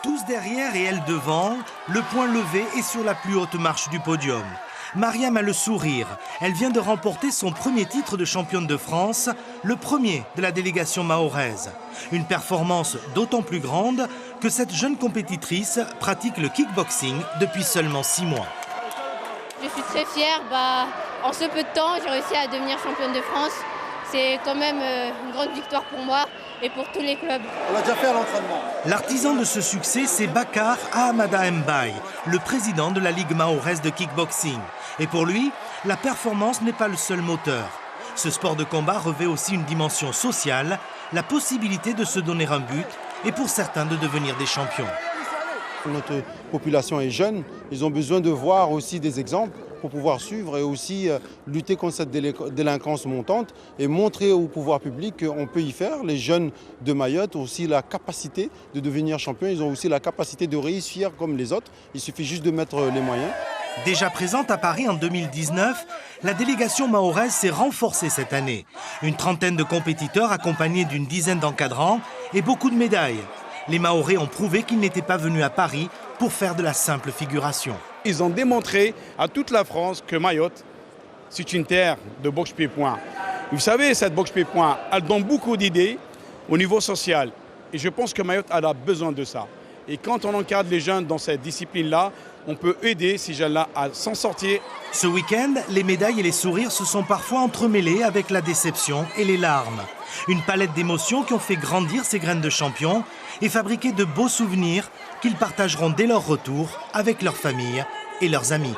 Tous derrière et elle devant, le poing levé et sur la plus haute marche du podium. Mariam a le sourire. Elle vient de remporter son premier titre de championne de France, le premier de la délégation mahoraise. Une performance d'autant plus grande que cette jeune compétitrice pratique le kickboxing depuis seulement 6 mois. Je suis très fière. En ce peu de temps, j'ai réussi à devenir championne de France. C'est quand même une grande victoire pour moi et pour tous les clubs. On l'a déjà fait à l'entraînement. L'artisan de ce succès, c'est Bakar Ahamada Mbaye, le président de la Ligue mahoraise de kickboxing. Et pour lui, la performance n'est pas le seul moteur. Ce sport de combat revêt aussi une dimension sociale, la possibilité de se donner un but et pour certains de devenir des champions. Notre population est jeune, ils ont besoin de voir aussi des exemples pour pouvoir suivre et aussi lutter contre cette délinquance montante et montrer au pouvoir public qu'on peut y faire. Les jeunes de Mayotte ont aussi la capacité de devenir champions, ils ont aussi la capacité de réussir comme les autres, il suffit juste de mettre les moyens. Déjà présente à Paris en 2019, la délégation mahoraise s'est renforcée cette année. Une trentaine de compétiteurs accompagnés d'une dizaine d'encadrants et beaucoup de médailles. Les Mahorais ont prouvé qu'ils n'étaient pas venus à Paris pour faire de la simple figuration. Ils ont démontré à toute la France que Mayotte, c'est une terre de boxe pied-point. Vous savez, cette boxe pied-point, elle donne beaucoup d'idées au niveau social. Et je pense que Mayotte a besoin de ça. Et quand on encadre les jeunes dans cette discipline-là, on peut aider ces jeunes-là à s'en sortir. Ce week-end, les médailles et les sourires se sont parfois entremêlés avec la déception et les larmes. Une palette d'émotions qui ont fait grandir ces graines de champions et fabriquer de beaux souvenirs qu'ils partageront dès leur retour avec leurs familles et leurs amis.